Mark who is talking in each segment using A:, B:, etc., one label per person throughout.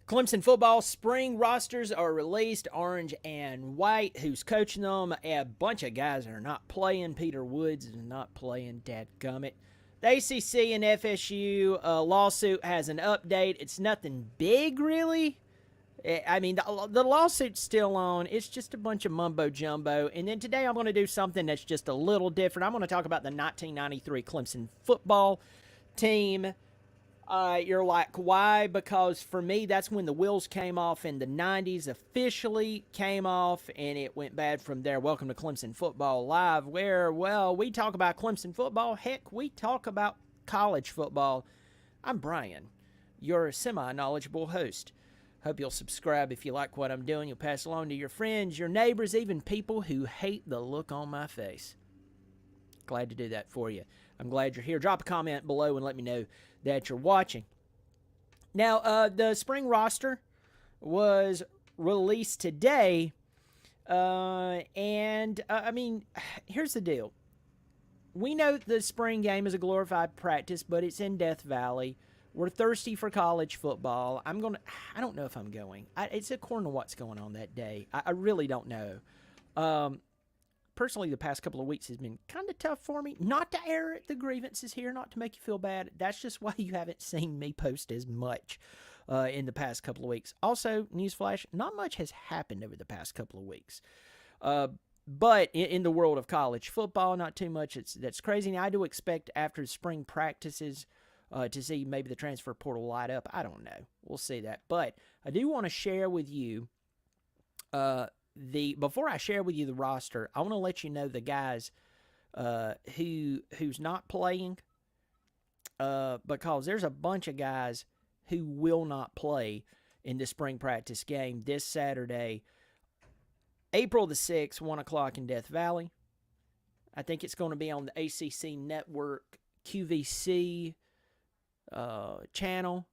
A: Clemson football spring rosters are released, orange and white. Who's coaching them? A bunch of guys are not playing. Peter Woods is not playing. Dadgummit. The ACC and FSU lawsuit has an update. It's nothing big, really. I mean, the lawsuit's still on. It's just a bunch of mumbo jumbo. And then today I'm going to do something that's just a little different. I'm going to talk about the 1993 Clemson football team. You're like, why? Because for me, that's when the wheels came off in the 90s, officially came off, and it went bad from there. Welcome to Clemson Football Live, where, well, we talk about Clemson football. Heck, we talk about college football. I'm Brian, your semi-knowledgeable host. Hope you'll subscribe if you like what I'm doing. You'll pass along to your friends, your neighbors, even people who hate the look on my face. Glad to do that for you. I'm glad you're here. Drop a comment below and let me know that you're watching. Now, the spring roster was released today. I mean, here's the deal. We know the spring game is a glorified practice, but it's in Death Valley. We're thirsty for college football. I don't know if I'm going. It's according to what's going on that day. I really don't know. Personally, the past couple of weeks has been kind of tough for me. Not to air the grievances here, not to make you feel bad. That's just why you haven't seen me post as much in the past couple of weeks. Also, newsflash, not much has happened over the past couple of weeks. But in the world of college football, not too much that's crazy. Now, I do expect after spring practices to see maybe the transfer portal light up. I don't know. We'll see that. But I do want to share with you before I share with you the roster, I want to let you know the guys who's not playing because there's a bunch of guys who will not play in the spring practice game this Saturday, April the 6th, 1 o'clock in Death Valley. I think it's going to be on the ACC Network QVC channel.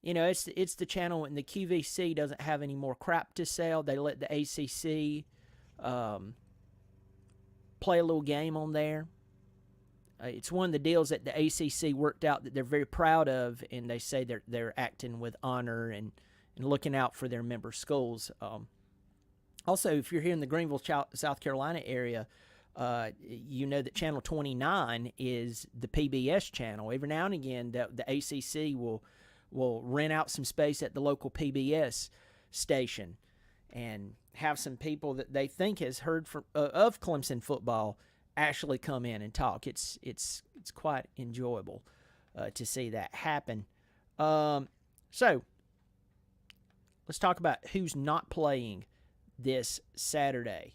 A: You know, it's the channel, and the QVC doesn't have any more crap to sell. They let the ACC play a little game on there. It's one of the deals that the ACC worked out that they're very proud of, and they say they're acting with honor and looking out for their member schools. Also, if you're here in the Greenville, South Carolina area, you know that Channel 29 is the PBS channel. Every now and again, the ACC will rent out some space at the local PBS station and have some people that they think has heard of Clemson football actually come in and talk. It's quite enjoyable to see that happen. So let's talk about who's not playing this Saturday.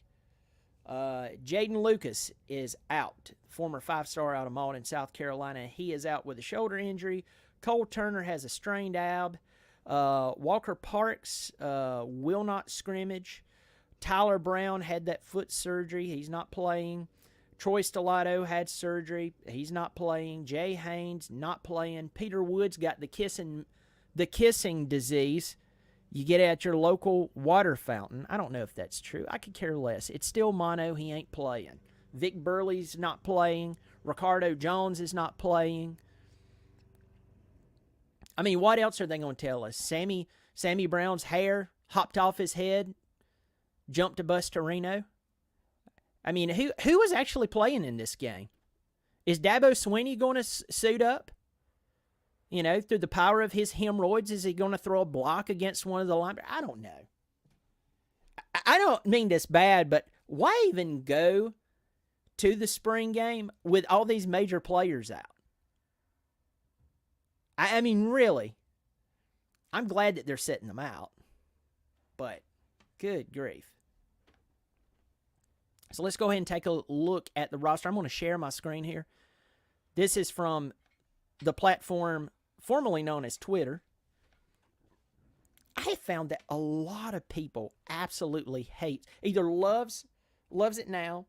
A: Jaden Lucas is out. Former 5-star out of Malden, South Carolina. He is out with a shoulder injury. Cole Turner has a strained ab. Walker Parks will not scrimmage. Tyler Brown had that foot surgery. He's not playing. Troy Stellato had surgery. He's not playing. Jay Haynes not playing. Peter Woods got the kissing disease. You get at your local water fountain. I don't know if that's true. I could care less. It's still mono. He ain't playing. Vic Burley's not playing. Ricardo Jones is not playing. I mean, what else are they going to tell us? Sammy Brown's hair hopped off his head, jumped to Bus Torino. I mean, who is actually playing in this game? Is Dabo Swinney going to suit up? You know, through the power of his hemorrhoids, is he going to throw a block against one of the linebackers? I don't know. I don't mean this bad, but why even go to the spring game with all these major players out? I mean, really, I'm glad that they're setting them out, but good grief. So let's go ahead and take a look at the roster. I'm going to share my screen here. This is from the platform formerly known as Twitter. I have found that a lot of people absolutely hate, either loves it now,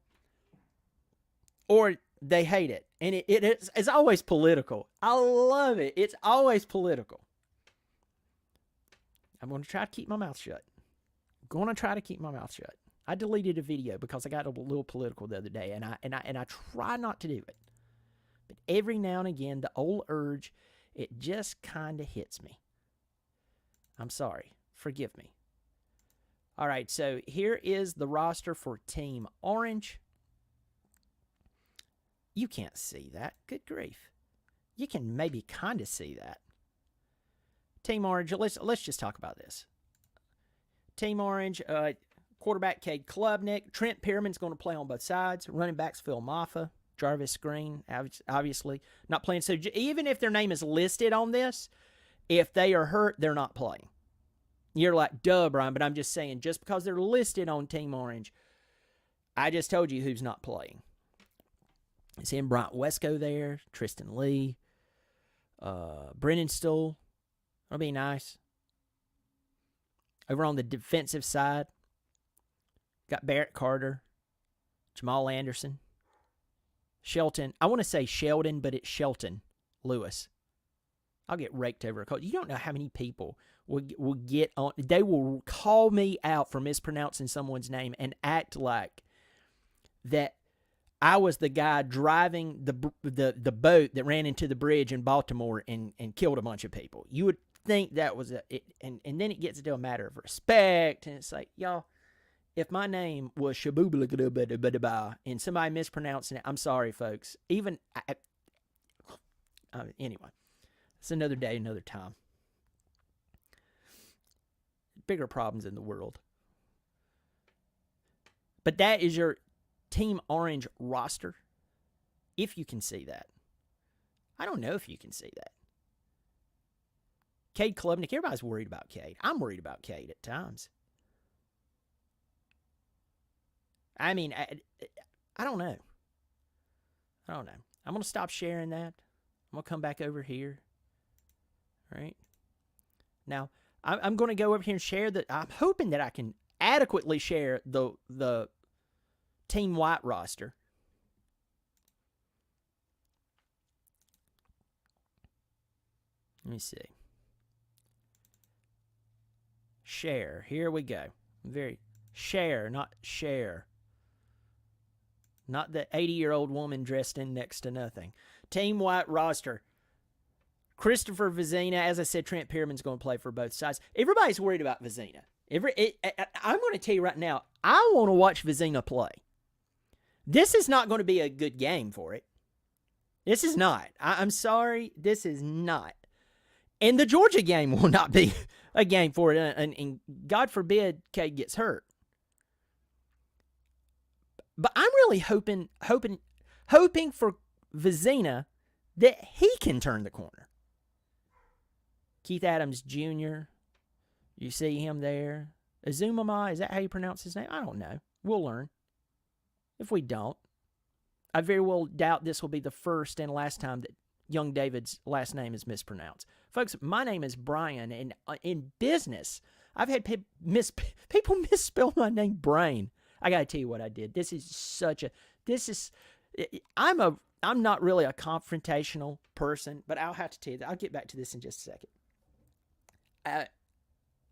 A: or they hate it. And it's always political. I love it. It's always political. I'm going to try to keep my mouth shut. I deleted a video because I got a little political the other day, and I try not to do it. But every now and again, the old urge, it just kind of hits me. I'm sorry. Forgive me. All right, so here is the roster for Team Orange. You can't see that. Good grief. You can maybe kind of see that. Team Orange, let's just talk about this. Team Orange, quarterback Cade Klubnik. Trent Pierman's going to play on both sides. Running backs Phil Maffa, Jarvis Green, obviously not playing. So even if their name is listed on this, if they are hurt, they're not playing. You're like, duh, Brian, but I'm just saying, just because they're listed on Team Orange, I just told you who's not playing. It's in Bryant Wesco there, Tristan Lee, Brennan Stool. That'll be nice. Over on the defensive side, got Barrett Carter, Jamal Anderson, Shelton. I want to say Sheldon, but it's Shelton Lewis. I'll get raked over a call. You don't know how many people will get on. They will call me out for mispronouncing someone's name and act like that I was the guy driving the boat that ran into the bridge in Baltimore and killed a bunch of people. You would think that was and then it gets to a matter of respect, and it's like, y'all, if my name was Shaboobla and somebody mispronouncing it, I'm sorry, folks. Even anyway, it's another day, another time. Bigger problems in the world. But that is your Team Orange roster, if you can see that. I don't know if you can see that. Cade Klubnik, everybody's worried about Cade. I'm worried about Cade at times. I mean, I don't know. I'm going to stop sharing that. I'm going to come back over here. All right. Now, I'm going to go over here and share that. I'm hoping that I can adequately share the Team White roster. Let me see. Share. Here we go. Share, not share. Not the 80-year-old woman dressed in next to nothing. Team White roster. Christopher Vizina. As I said, Trent Pierman's going to play for both sides. Everybody's worried about Vizina. I'm going to tell you right now, I want to watch Vizina play. This is not going to be a good game for it. This is not. I'm sorry. This is not. And the Georgia game will not be a game for it. And God forbid Cade gets hurt. But I'm really hoping for Vizina that he can turn the corner. Keith Adams Jr., you see him there. Azumama, is that how you pronounce his name? I don't know. We'll learn. If we don't, I very well doubt this will be the first and last time that young David's last name is mispronounced. Folks, my name is Brian, and in business, I've had people misspell my name Brain. I got to tell you what I did. I'm not really a confrontational person, but I'll have to tell you that. I'll get back to this in just a second.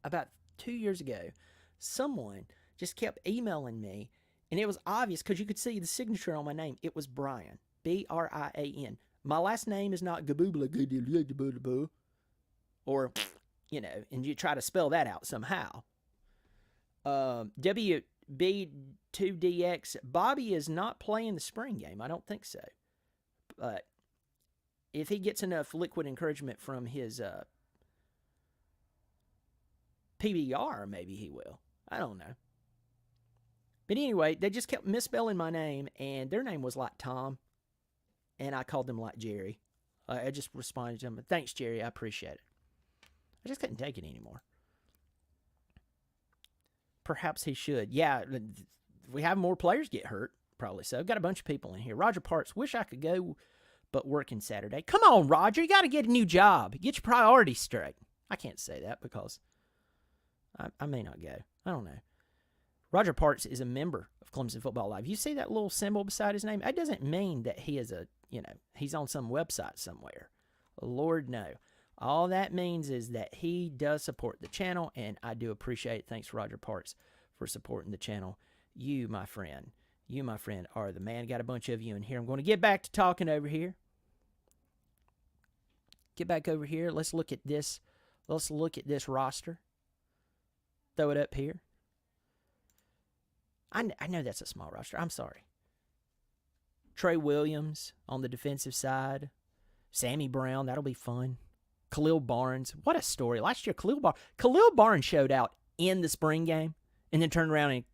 A: About 2 years ago, someone just kept emailing me, and it was obvious because you could see the signature on my name. It was Brian, Brian. My last name is not Gaboobla, or, and you try to spell that out somehow. WB2DX, Bobby is not playing the spring game. I don't think so. But if he gets enough liquid encouragement from his PBR, maybe he will. I don't know. But anyway, they just kept misspelling my name, and their name was like Tom, and I called them like Jerry. I just responded to them, thanks, Jerry, I appreciate it. I just couldn't take it anymore. Perhaps he should. Yeah, we have more players get hurt, probably so. Got a bunch of people in here. Roger Parks, wish I could go, but working Saturday. Come on, Roger, you got to get a new job. Get your priorities straight. I can't say that because I may not go. I don't know. Roger Parks is a member of Clemson Football Live. You see that little symbol beside his name? That doesn't mean that he is he's on some website somewhere. Lord, no. All that means is that he does support the channel, and I do appreciate it. Thanks, Roger Parks, for supporting the channel. You, my friend, are the man. Got a bunch of you in here. I'm going to get back to talking over here. Get back over here. Let's look at this Let's look at this roster. Throw it up here. I know that's a small roster. I'm sorry. Trey Williams on the defensive side. Sammy Brown, that'll be fun. Khalil Barnes, what a story. Last year, Khalil Barnes showed out in the spring game and then turned around and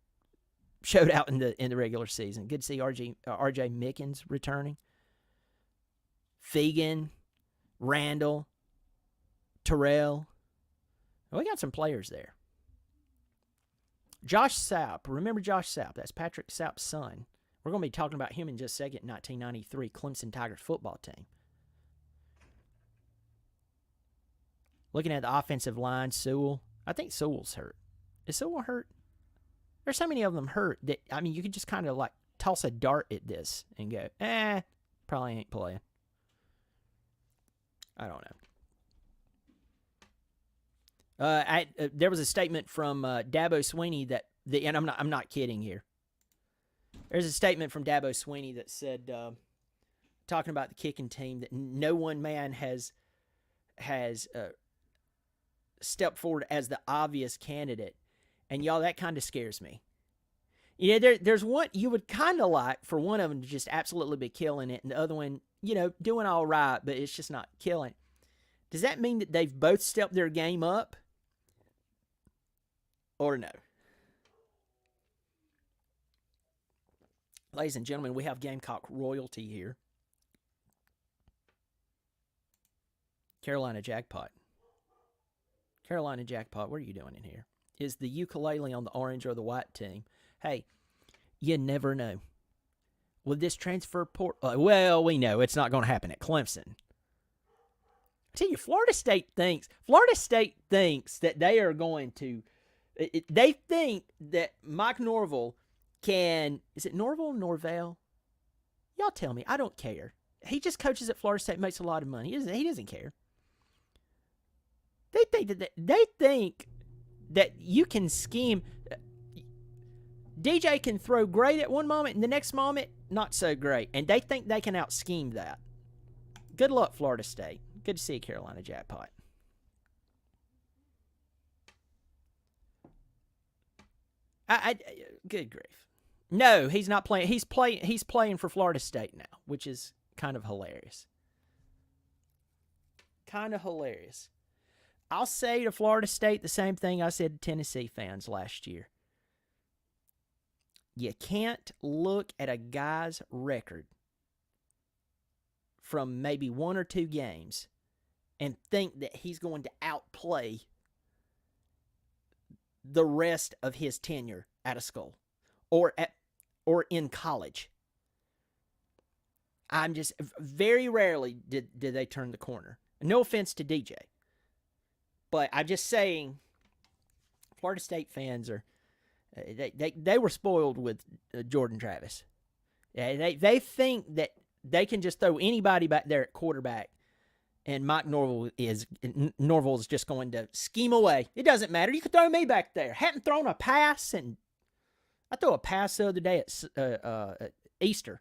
A: showed out in the regular season. Good to see RJ Mickens returning. Fegan, Randall, Terrell. We got some players there. Josh Sapp. Remember Josh Sapp? That's Patrick Sapp's son. We're going to be talking about him in just a second. 1993 Clemson Tigers football team. Looking at the offensive line, Sewell. I think Sewell's hurt. Is Sewell hurt? There's so many of them hurt that, I mean, you could just kind of like toss a dart at this and go, probably ain't playing. I don't know. There was a statement from Dabo Swinney and I'm not kidding here. There's a statement from Dabo Swinney that said, talking about the kicking team, that no one man has stepped forward as the obvious candidate. And y'all, that kind of scares me. There's one you would kind of like for one of them to just absolutely be killing it, and the other one, doing all right, but it's just not killing. Does that mean that they've both stepped their game up? Or no? Ladies and gentlemen, we have Gamecock royalty here. Carolina Jackpot. Carolina Jackpot, what are you doing in here? Is the ukulele on the orange or the white team? Hey, you never know. With this transfer portal, well, we know it's not going to happen at Clemson. I tell you, Florida State thinks that they are going to. They think that Mike Norvell can. Is it Norvell? Y'all tell me. I don't care. He just coaches at Florida State, makes a lot of money. He doesn't care. They think that you can scheme. DJ can throw great at one moment, and the next moment, not so great. And they think they can out-scheme that. Good luck, Florida State. Good to see you, Carolina Jackpot. Good grief. No, he's not playing. He's playing for Florida State now, which is kind of hilarious. Kind of hilarious. I'll say to Florida State the same thing I said to Tennessee fans last year. You can't look at a guy's record from maybe one or two games and think that he's going to outplay the rest of his tenure at a school or in college. I'm just very rarely did they turn the corner. No offense to DJ, but I'm just saying, Florida State fans are they were spoiled with Jordan Travis. They think that they can just throw anybody back there at quarterback, and Mike Norvell is just going to scheme away. It doesn't matter. You could throw me back there. Hadn't thrown a pass, and I threw a pass the other day at Easter.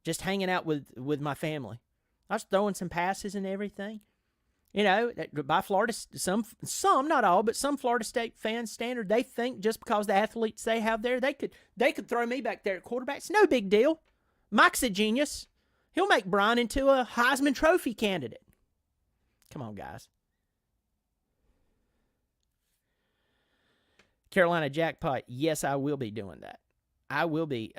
A: Just hanging out with my family. I was throwing some passes and everything. By Florida, some, not all, but some Florida State fans standard, they think just because the athletes they have there, they could throw me back there at quarterback. It's no big deal. Mike's a genius. He'll make Brian into a Heisman Trophy candidate. Come on, guys. Carolina Jackpot. Yes, I will be doing that. I will be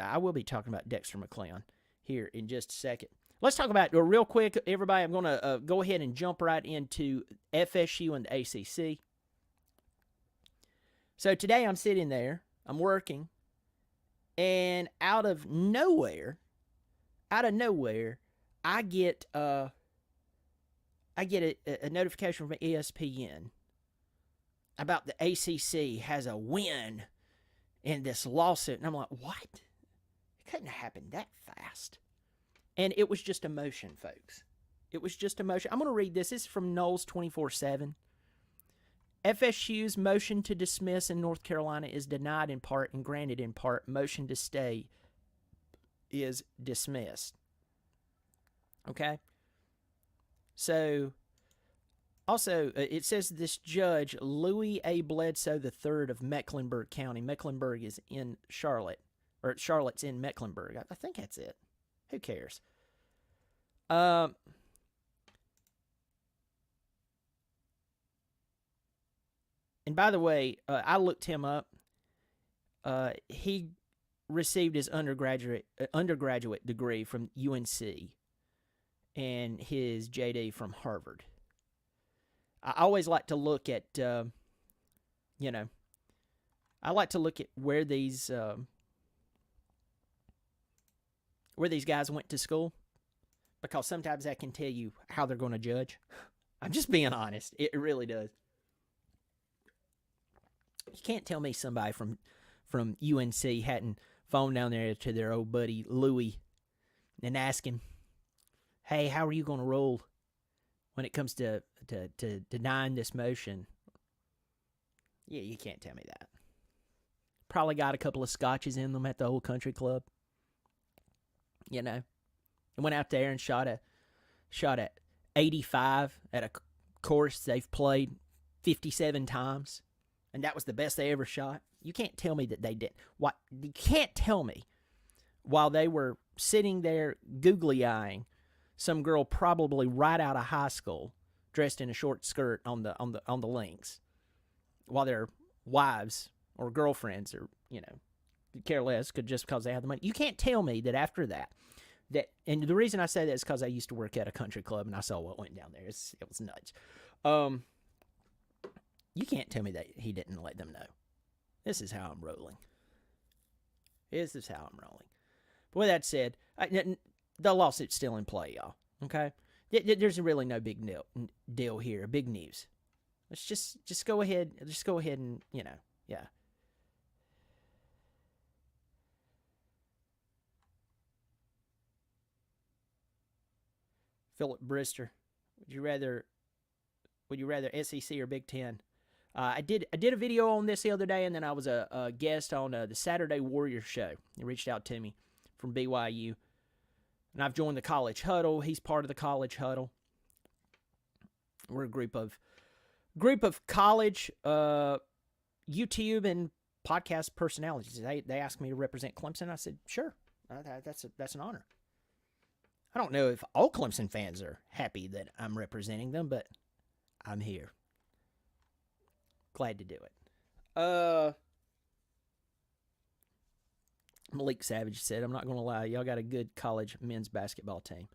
A: talking about Dexter McClellan here in just a second. Let's talk about, real quick, everybody, I'm going to go ahead and jump right into FSU and the ACC. So today I'm sitting there, I'm working, and out of nowhere, I get a notification from ESPN about the ACC has a win in this lawsuit. And I'm like, what? It couldn't have happened that fast. And it was just emotion, folks. It was just emotion. I'm going to read this. This is from Knowles 24/7. FSU's motion to dismiss in North Carolina is denied in part and granted in part. Motion to stay is dismissed. Okay? So, Also, it says this judge, Louis A. Bledsoe III of Mecklenburg County. Mecklenburg is in Charlotte, or Charlotte's in Mecklenburg. I think that's it. Who cares? And by the way, I looked him up. He received his undergraduate degree from UNC and his JD from Harvard. I always like to look at, I like to look at where these guys went to school, because sometimes that can tell you how they're going to judge. I'm just being honest. It really does. You can't tell me somebody from UNC hadn't phoned down there to their old buddy Louis and asked him, hey, how are you going to roll when it comes to denying this motion? Yeah, you can't tell me that. Probably got a couple of scotches in them at the old country club. You know, and went out there and shot at 85 at a course they've played 57 times, and that was the best they ever shot. You can't tell me that they didn't. What you can't tell me while they were sitting there googly eyeing some girl probably right out of high school dressed in a short skirt on the links, while their wives or girlfriends or care less, just because they have the money. You can't tell me that after that, and the reason I say that is because I used to work at a country club and I saw what went down there. It was nuts. You can't tell me that he didn't let them know. This is how I'm rolling. But with that said, the lawsuit's still in play, y'all. Okay, there's really no big deal here. Big news. Let's just go ahead. Just go ahead and yeah. Philip Brister, would you rather SEC or Big Ten? I did a video on this the other day, and then I was a guest on the Saturday Warrior Show. He reached out to me from BYU, and I've joined the College Huddle. He's part of the College Huddle. We're a group of college YouTube and podcast personalities. They asked me to represent Clemson. I said, sure, that's an honor. I don't know if all Clemson fans are happy that I'm representing them, but I'm here. Glad to do it. Malik Savage said, I'm not going to lie, y'all got a good college men's basketball team.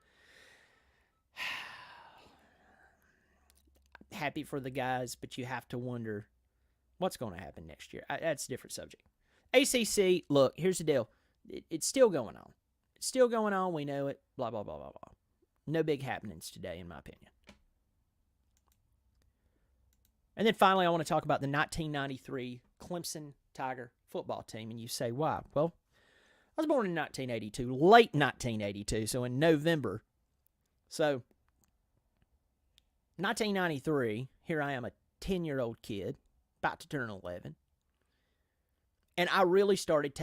A: Happy for the guys, but you have to wonder what's going to happen next year. That's a different subject. ACC, look, here's the deal. It's still going on. It's still going on. We know it. Blah, blah, blah, blah, blah. No big happenings today, in my opinion. And then finally, I want to talk about the 1993 Clemson Tiger football team. And you say, why? Well, I was born in 1982, late 1982, so in November. So, 1993, here I am, a 10-year-old kid, about to turn 11. And I really started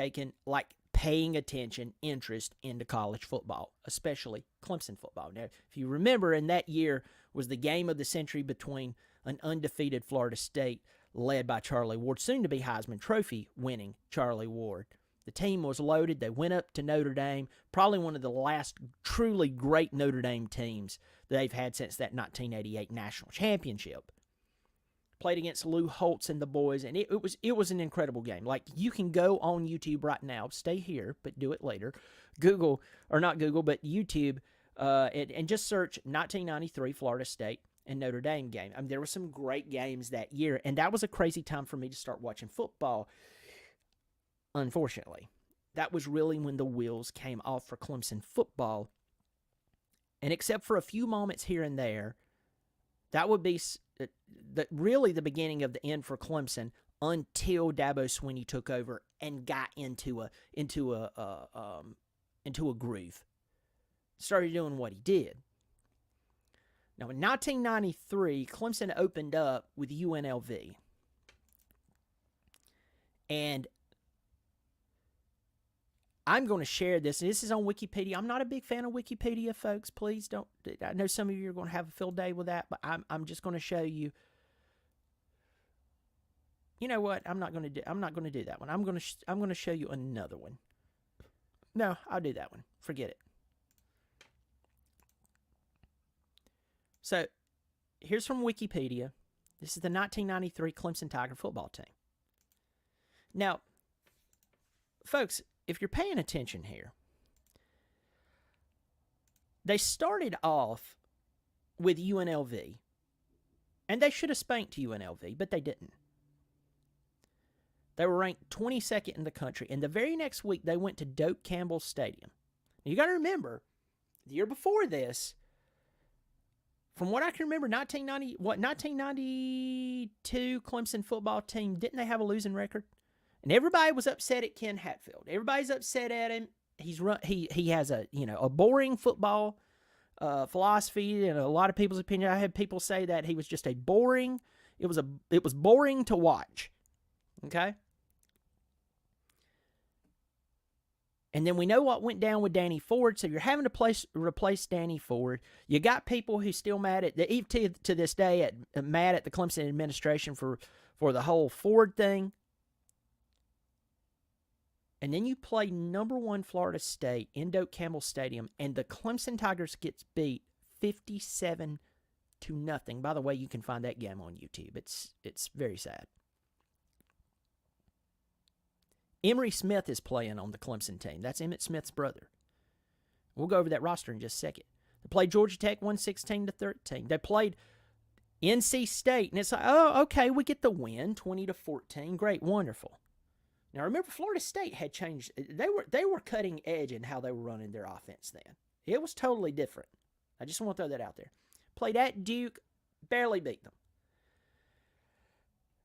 A: paying attention, interest into college football, especially Clemson football. Now, if you remember, in that year was the game of the century between an undefeated Florida State led by Charlie Ward, soon to be Heisman Trophy winning Charlie Ward. The team was loaded. They went up to Notre Dame, probably one of the last truly great Notre Dame teams they've had since that 1988 national championship. Played against Lou Holtz and the boys, and it was an incredible game. Like, you can go on YouTube right now, stay here, but do it later. YouTube, and just search 1993 Florida State and Notre Dame game. I mean, there were some great games that year, and that was a crazy time for me to start watching football. Unfortunately, that was really when the wheels came off for Clemson football. And except for a few moments here and there, that would be really the beginning of the end for Clemson until Dabo Swinney took over and got into a groove. Started doing what he did. Now, in 1993, Clemson opened up with UNLV. And I'm going to share this. This is on Wikipedia. I'm not a big fan of Wikipedia, folks. Please don't. I know some of you are going to have a field day with that, but I'm just going to show you. You know what? I'm not going to do that one. I'm going to show you another one. No, I'll do that one. Forget it. So, here's from Wikipedia. This is the 1993 Clemson Tiger football team. Now, folks, if you're paying attention here, they started off with UNLV, and they should have spanked UNLV, but they didn't. They were ranked 22nd in the country, and the very next week they went to Doak Campbell Stadium. Now, you got to remember, the year before this, from what I can remember, 1992 Clemson football team, didn't they have a losing record? And everybody was upset at Ken Hatfield. Everybody's upset at him. He has a boring football philosophy, and a lot of people's opinion. I had people say that he was just it was boring to watch. Okay? And then we know what went down with Danny Ford, so you're having to replace Danny Ford. You got people who still mad at even to this day mad at the Clemson administration for the whole Ford thing. And then you play number 1 Florida State in Doak Campbell Stadium, and the Clemson Tigers gets beat 57-0. By the way, you can find that game on YouTube. It's very sad. Emery Smith is playing on the Clemson team. That's Emmitt Smith's brother. We'll go over that roster in just a second. They played Georgia Tech 16-13. They played NC State, and it's like, oh, okay, we get the win, 20-14. Great, wonderful. Now remember, Florida State had changed. They were cutting edge in how they were running their offense then. It was totally different. I just want to throw that out there. Played at Duke, barely beat them.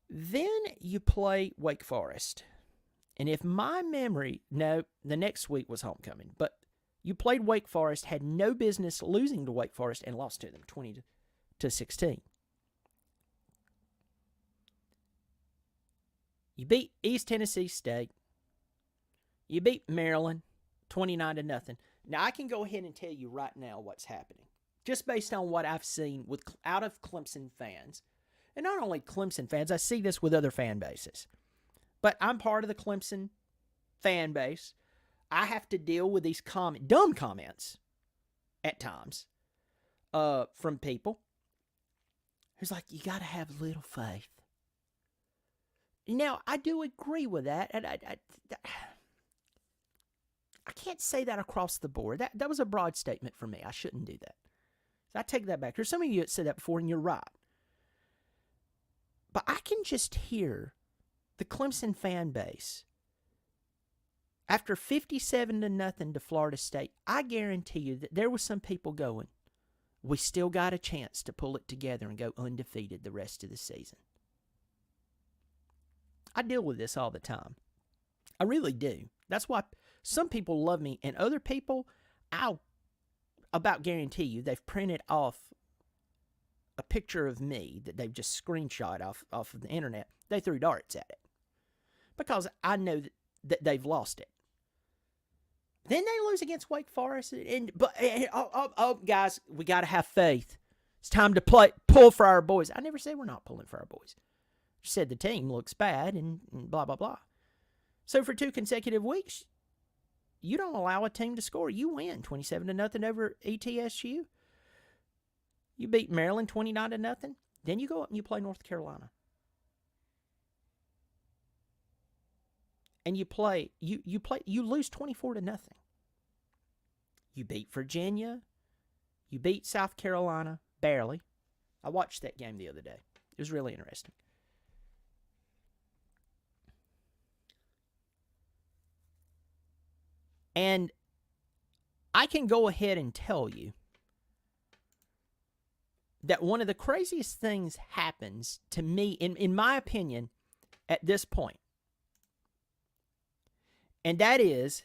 A: Then you play Wake Forest. And if my memory, no, the next week was homecoming, but you played Wake Forest, had no business losing to Wake Forest, and lost to them 20-16. You beat East Tennessee State. You beat Maryland 29-0. Now, I can go ahead and tell you right now what's happening, just based on what I've seen out of Clemson fans. And not only Clemson fans, I see this with other fan bases. But I'm part of the Clemson fan base. I have to deal with these dumb comments at times from people who's like, you got to have little faith. Now, I do agree with that. And I can't say that across the board. That was a broad statement for me. I shouldn't do that. So I take that back. There's some of you that said that before, and you're right. But I can just hear the Clemson fan base. After 57-0 to Florida State, I guarantee you that there was some people going, we still got a chance to pull it together and go undefeated the rest of the season. I deal with this all the time. I really do. That's why some people love me, and other people, I'll about guarantee you they've printed off a picture of me that they've just screenshot off of the internet. They threw darts at it because I know that they've lost it. Then they lose against Wake Forest, but guys, we got to have faith. It's time to pull for our boys. I never said we're not pulling for our boys. I just said the team looks bad and blah, blah, blah. So for 2 consecutive weeks, you don't allow a team to score. You win 27-0 over ETSU. You beat Maryland 29-0. Then you go up and you play North Carolina. And you lose 24-0. You beat Virginia. You beat South Carolina, barely. I watched that game the other day. It was really interesting. And I can go ahead and tell you that one of the craziest things happens to me, in my opinion, at this point. And that is,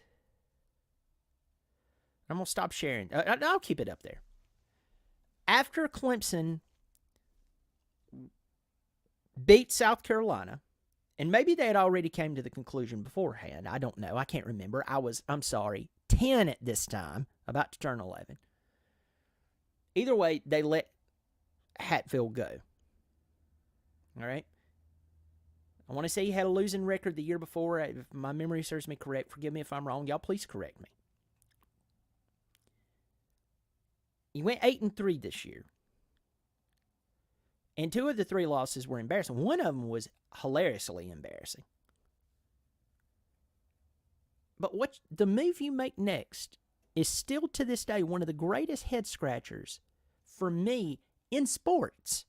A: I'm going to stop sharing. I'll keep it up there. After Clemson beat South Carolina And maybe they had already came to the conclusion beforehand. I don't know. I can't remember. I'm sorry, 10 at this time, about to turn 11. Either way, they let Hatfield go. All right? I want to say he had a losing record the year before. If my memory serves me correct, forgive me if I'm wrong. Y'all please correct me. He went 8-3 this year. And 2 of the 3 losses were embarrassing. One of them was hilariously embarrassing. But what the move you make next is still to this day one of the greatest head scratchers for me in sports.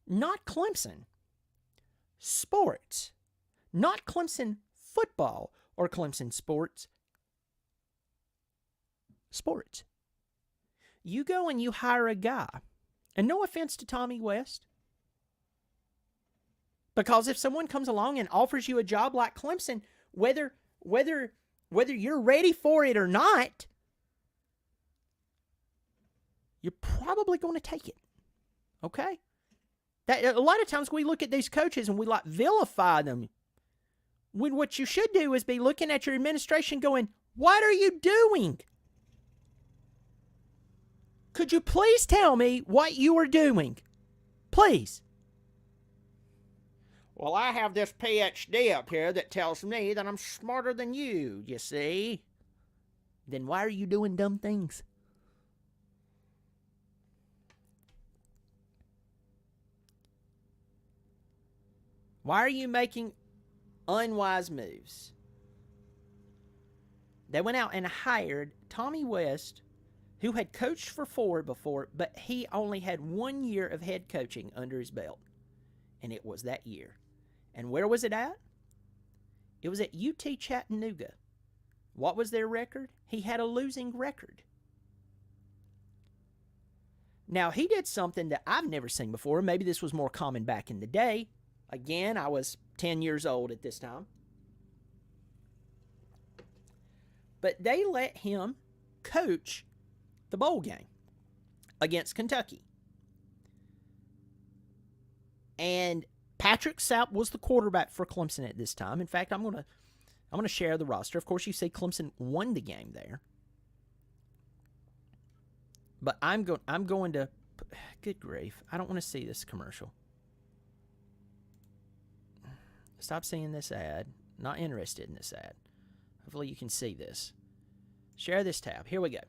A: Not Clemson. Sports. Not Clemson football or Clemson sports. Sports. You go and you hire a guy. And no offense to Tommy West. Because if someone comes along and offers you a job like Clemson, whether you're ready for it or not, you're probably going to take it. Okay? That a lot of times we look at these coaches and we like vilify them. When what you should do is be looking at your administration going, what are you doing? Could you please tell me what you are doing? Please. Well, I have this PhD up here that tells me that I'm smarter than you see. Then why are you doing dumb things? Why are you making unwise moves? They went out and hired Tommy West, who had coached for 4 before, but he only had 1 year of head coaching under his belt. And it was that year. And where was it at? It was at UT Chattanooga. What was their record? He had a losing record. Now, he did something that I've never seen before. Maybe this was more common back in the day. Again, I was 10 years old at this time. But they let him coach the bowl game against Kentucky. And Patrick Sapp was the quarterback for Clemson at this time. In fact, I'm going to share the roster. Of course, you say Clemson won the game there. But I'm going to good grief. I don't want to see this commercial. Stop seeing this ad. Not interested in this ad. Hopefully you can see this. Share this tab. Here we go.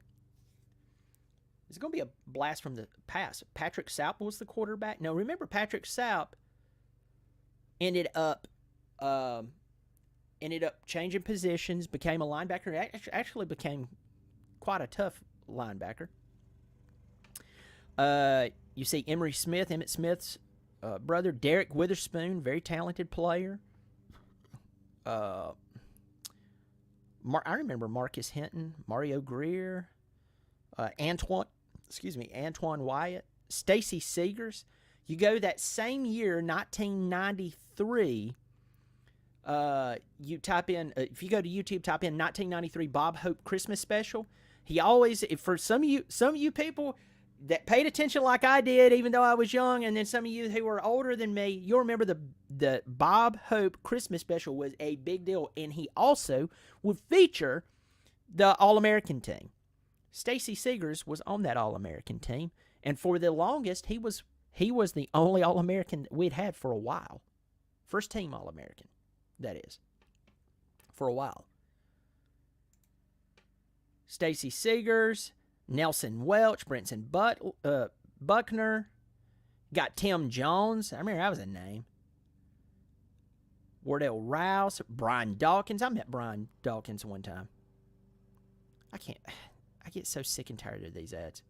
A: It's going to be a blast from the past. Patrick Sapp was the quarterback. Now, remember, Patrick Sapp ended up changing positions, became a linebacker. Actually became quite a tough linebacker. You see Emmitt Smith's brother, Derek Witherspoon, very talented player. I remember Marcus Hinton, Mario Greer, Antoine Wyatt, Stacy Seegers. You go that same year, 1993. You type in, if you go to YouTube, type in 1993 Bob Hope Christmas Special. He always, for some of you people that paid attention like I did, even though I was young, and then some of you who are older than me, you'll remember the Bob Hope Christmas Special was a big deal, and he also would feature the All-American team. Stacy Seegers was on that All-American team, and for the longest, he was the only All-American we'd had for a while. First team All-American, that is, for a while. Stacy Seegers, Nelson Welch, Brenton Buckner, got Tim Jones. I remember that was a name. Wardell Rouse, Brian Dawkins. I met Brian Dawkins one time. I get so sick and tired of these ads.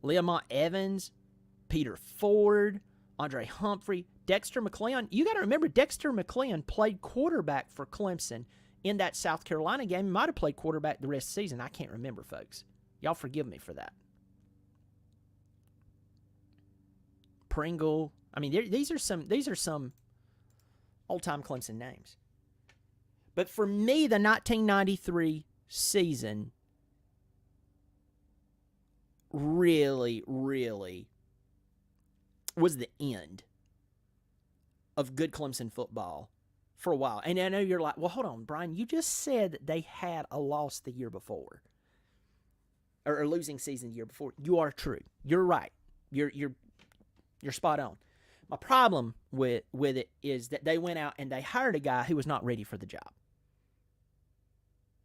A: Leamont Evans, Peter Ford, Andre Humphrey, Dexter McCleon. You got to remember, Dexter McCleon played quarterback for Clemson in that South Carolina game. He might have played quarterback the rest of the season. I can't remember, folks. Y'all forgive me for that. Pringle. I mean, these are some old-time Clemson names. But for me, the 1993 season really, really was the end of good Clemson football for a while. And I know you're like, well, hold on, Brian. You just said that they had a loss the year before, or a losing season the year before. You are true. You're right. You're spot on. My problem with it is that they went out and they hired a guy who was not ready for the job.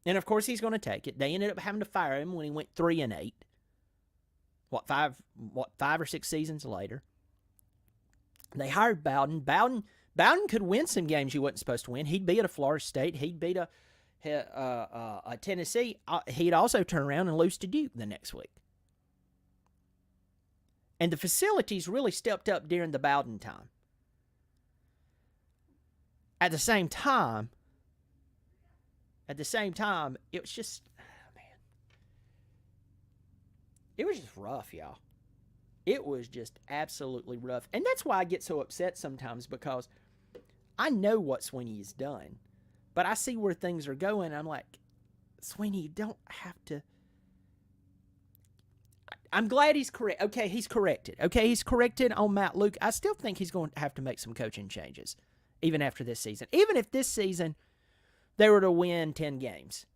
A: And of course he's going to take it. They ended up having to fire him when he went 3-8. Five or 6 seasons later. They hired Bowden. Bowden could win some games you wasn't supposed to win. He'd beat a Florida State. He'd beat a Tennessee. He'd also turn around and lose to Duke the next week. And the facilities really stepped up during the Bowden time. At the same time, it was just, man, it was just rough, y'all. It was just absolutely rough. And that's why I get so upset sometimes, because I know what Sweeney has done, but I see where things are going. I'm like, Sweeney, you don't have to. I'm glad he's correct. Okay, he's corrected. Okay, he's corrected on Matt Luke. I still think he's going to have to make some coaching changes, even after this season. Even if this season they were to win 10 games,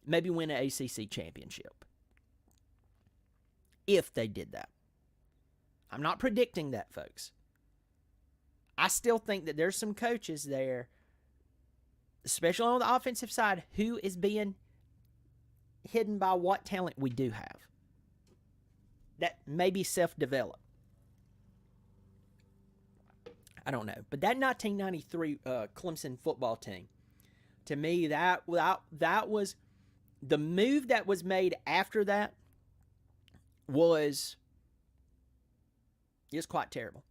A: maybe win an ACC championship. If they did that. I'm not predicting that, folks. I still think that there's some coaches there, especially on the offensive side, who is being hidden by what talent we do have. That may be self-developed. I don't know. But that 1993 Clemson football team, to me, that was the move that was made after that was quite terrible.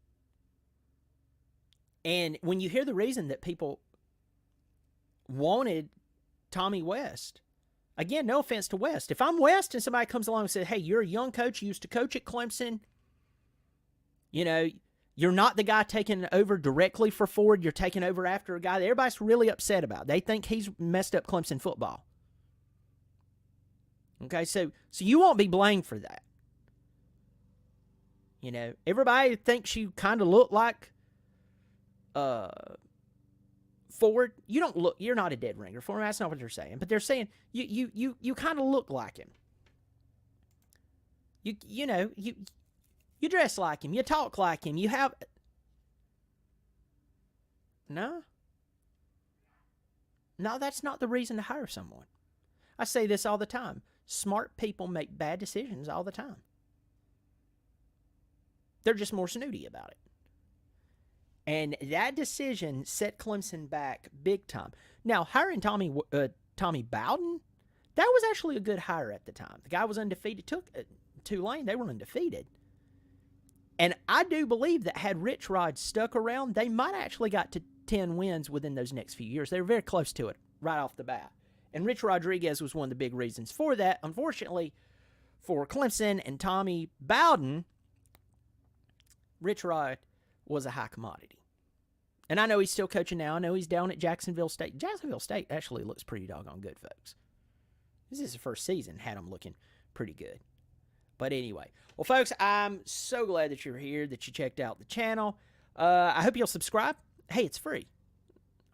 A: And when you hear the reason that people wanted Tommy West, again, no offense to West. If I'm West and somebody comes along and says, hey, you're a young coach, you used to coach at Clemson, you know, you're not the guy taking over directly for Ford, you're taking over after a guy that everybody's really upset about. They think he's messed up Clemson football. Okay, so you won't be blamed for that. You know, everybody thinks you kind of look like Ford. You don't look. You're not a dead ringer for him. That's not what they're saying. But they're saying you kind of look like him. You know you dress like him. You talk like him. You have no. That's not the reason to hire someone. I say this all the time. Smart people make bad decisions all the time. They're just more snooty about it. And that decision set Clemson back big time. Now, hiring Tommy Bowden, that was actually a good hire at the time. The guy was undefeated. Took Tulane, they were undefeated. And I do believe that had Rich Rod stuck around, they might have actually got to 10 wins within those next few years. They were very close to it right off the bat. And Rich Rodriguez was one of the big reasons for that. Unfortunately, for Clemson and Tommy Bowden, Rich Rod was a high commodity. And I know he's still coaching now. I know he's down at Jacksonville State. Jacksonville State actually looks pretty doggone good, folks. This is the first season, had them looking pretty good. But anyway, well, folks, I'm so glad that you're here, that you checked out the channel. I hope you'll subscribe. Hey, it's free.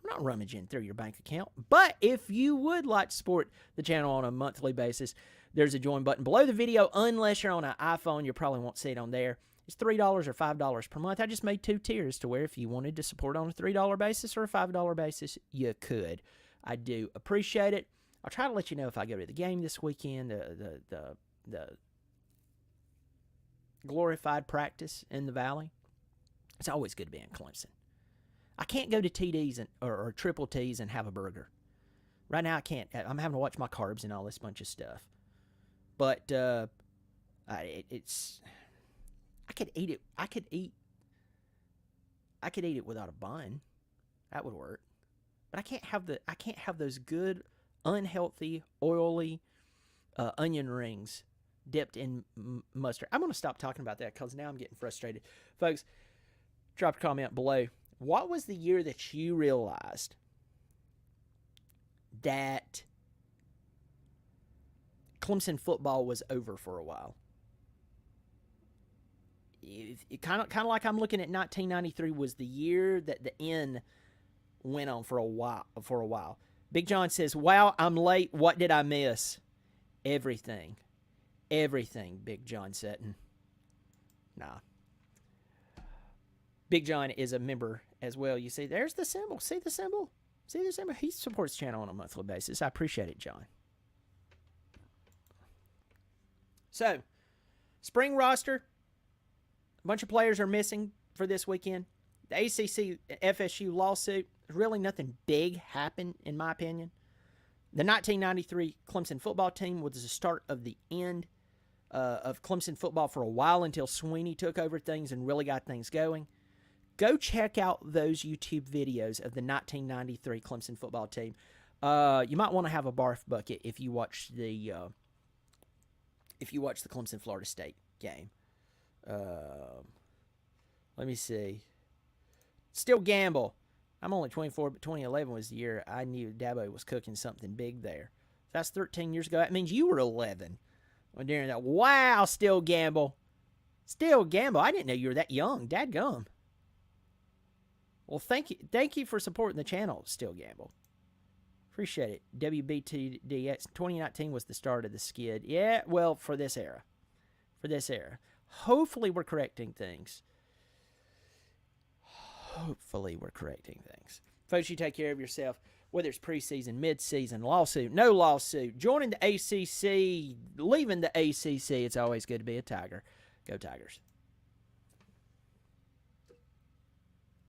A: I'm not rummaging through your bank account. But if you would like to support the channel on a monthly basis, there's a join button below the video. Unless you're on an iPhone, you probably won't see it on there. It's $3 or $5 per month. I just made 2 tiers to where if you wanted to support on a $3 basis or a $5 basis, you could. I do appreciate it. I'll try to let you know if I go to the game this weekend, the glorified practice in the Valley. It's always good to be in Clemson. I can't go to TD's or Triple T's and have a burger. Right now I can't. I'm having to watch my carbs and all this bunch of stuff. But it's... I could eat it. I could eat it without a bun. That would work. But I can't have those good, unhealthy, oily onion rings dipped in mustard. I'm going to stop talking about that because now I'm getting frustrated. Folks, drop a comment below. What was the year that you realized that Clemson football was over for a while? kind of like I'm looking at 1993 was the year that the N went on for a while. Big John says, "Wow, I'm late. What did I miss?" Everything. Big John Sutton. Nah. Big John is a member as well. You see, there's the symbol. See the symbol? He supports the channel on a monthly basis. I appreciate it, John. So, spring roster. A bunch of players are missing for this weekend. The ACC FSU lawsuit. Really nothing big happened, in my opinion. The 1993 Clemson football team was the start of the end of Clemson football for a while until Sweeney took over things and really got things going. Go check out those YouTube videos of the 1993 Clemson football team. You might want to have a barf bucket if you watch the Clemson Florida State game. Let me see. Still gamble. I'm only 24, but 2011 was the year I knew Dabo was cooking something big there. That's 13 years ago. That means you were 11 when during that. Wow, still gamble. I didn't know you were that young. Dadgum. Well, thank you for supporting the channel, Still Gamble. Appreciate it. WBTDX 2019 was the start of the skid. Yeah, well, for this era. Hopefully we're correcting things. Folks, you take care of yourself, whether it's preseason, mid-season, lawsuit, no lawsuit, joining the ACC, leaving the ACC. It's always good to be a Tiger. Go Tigers.